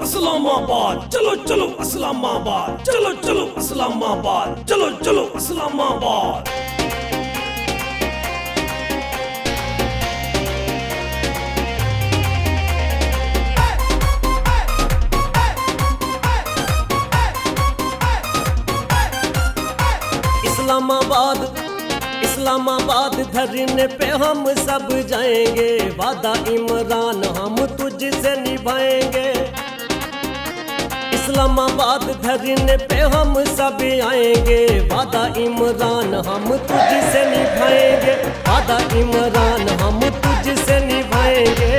इस्लामाबाद, चलो चलो इस्लामाबाद, चलो चलो इस्लामाबाद, चलो चलो इस्लामाबाद। इस्लामाबाद इस्लामाबाद धरने पे हम सब जाएंगे, वादा इमरान हम तुझसे निभाएंगे। इस्लामाबाद धरने पे हम सब आएंगे, वादा इमरान हम तुझसे निभाएंगे, वादा इमरान हम तुझसे निभाएंगे।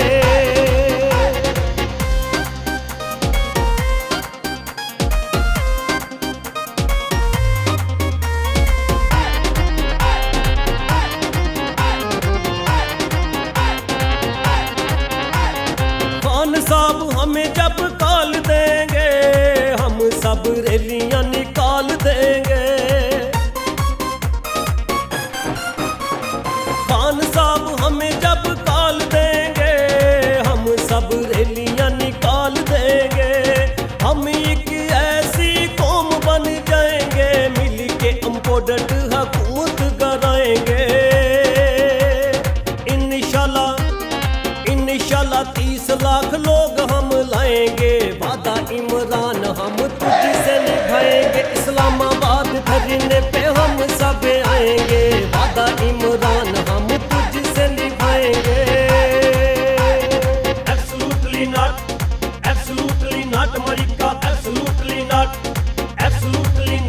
साहब हमें जब कॉल देंगे, हम सब रैलियां निकाल देंगे। खान साहब हमें जब कॉल देंगे, हम सब रैलियां निकाल देंगे। हम एक ऐसी कौम बन जाएंगे, मिल के इम्पोर्टेंट हुकूमत कराएंगे। इंशाल्लाह 30 लाख लोग हम लाएंगे, वादा इमरान हम तुझसे निभाएंगे। इस्लामाबाद धरने पे हम सब आएंगे, वादा इमरान हम तुझसे निभाएंगे। Absolutely not America, absolutely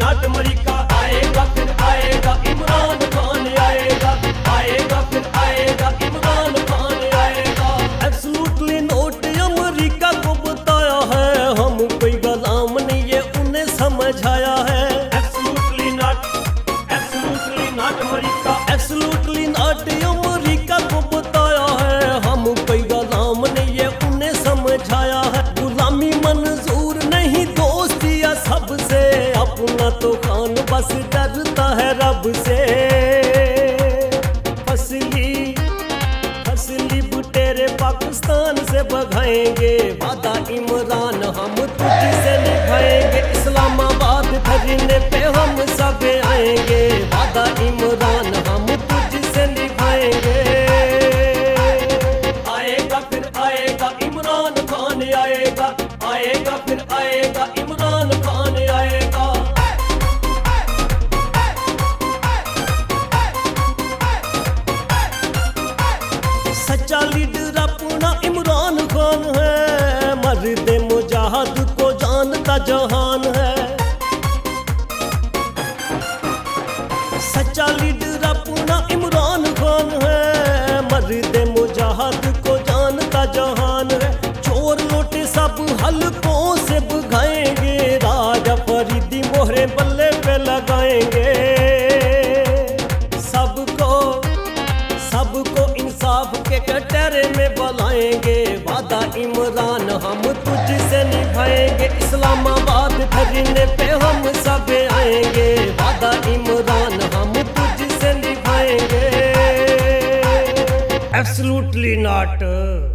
not America. आएगा फिर आएगा इमरान खान आएगा, आएगा फिर आएगा इमरान खान आएगा। एब्सोल्युटली नोट अमेरिका को बताया है, हम कोई गुलाम नहीं ये उन्हें समझाया है। Absolutely not America, absolutely not America को बताया है, हम कोई गुलाम नहीं ये उन्हें समझाया है। गुलामी मंजूर नहीं दोस्तिया सबसे, अपना तो खान बस डरता है रब से। फसली बुटेरे पाकिस्तान से भगाएंगे, वादा इमरान हम तुझसे निभाएंगे। इस्लामाबाद धरने पे हम सब आएंगे, वादा इमरान हम तुझसे निभाएंगे। आएगा फिर आएगा इमरान खान आएगा, आएगा फिर आएगा इमरान खान आएगा। सच्चा लीडर अपना इमरान खान है, मर्द मुजाहिद को जानता जहान है। सच्चा लीडर अपना इमरान खान है, मर्द मुजाहिद को जानता जहान है। चोर लोटे सब हलकों से भगाएंगे, राजा फरीदी मोहरे बल्ले पे लगाएंगे। सबको इंसाफ के कटरे में बुलाएंगे, वादा इमरान हम तुझसे निभाएंगे। इस्लामाबाद धरने पे हम सब आएंगे, वादा इमरान हम तुझसे निभाएंगे। Absolutely not.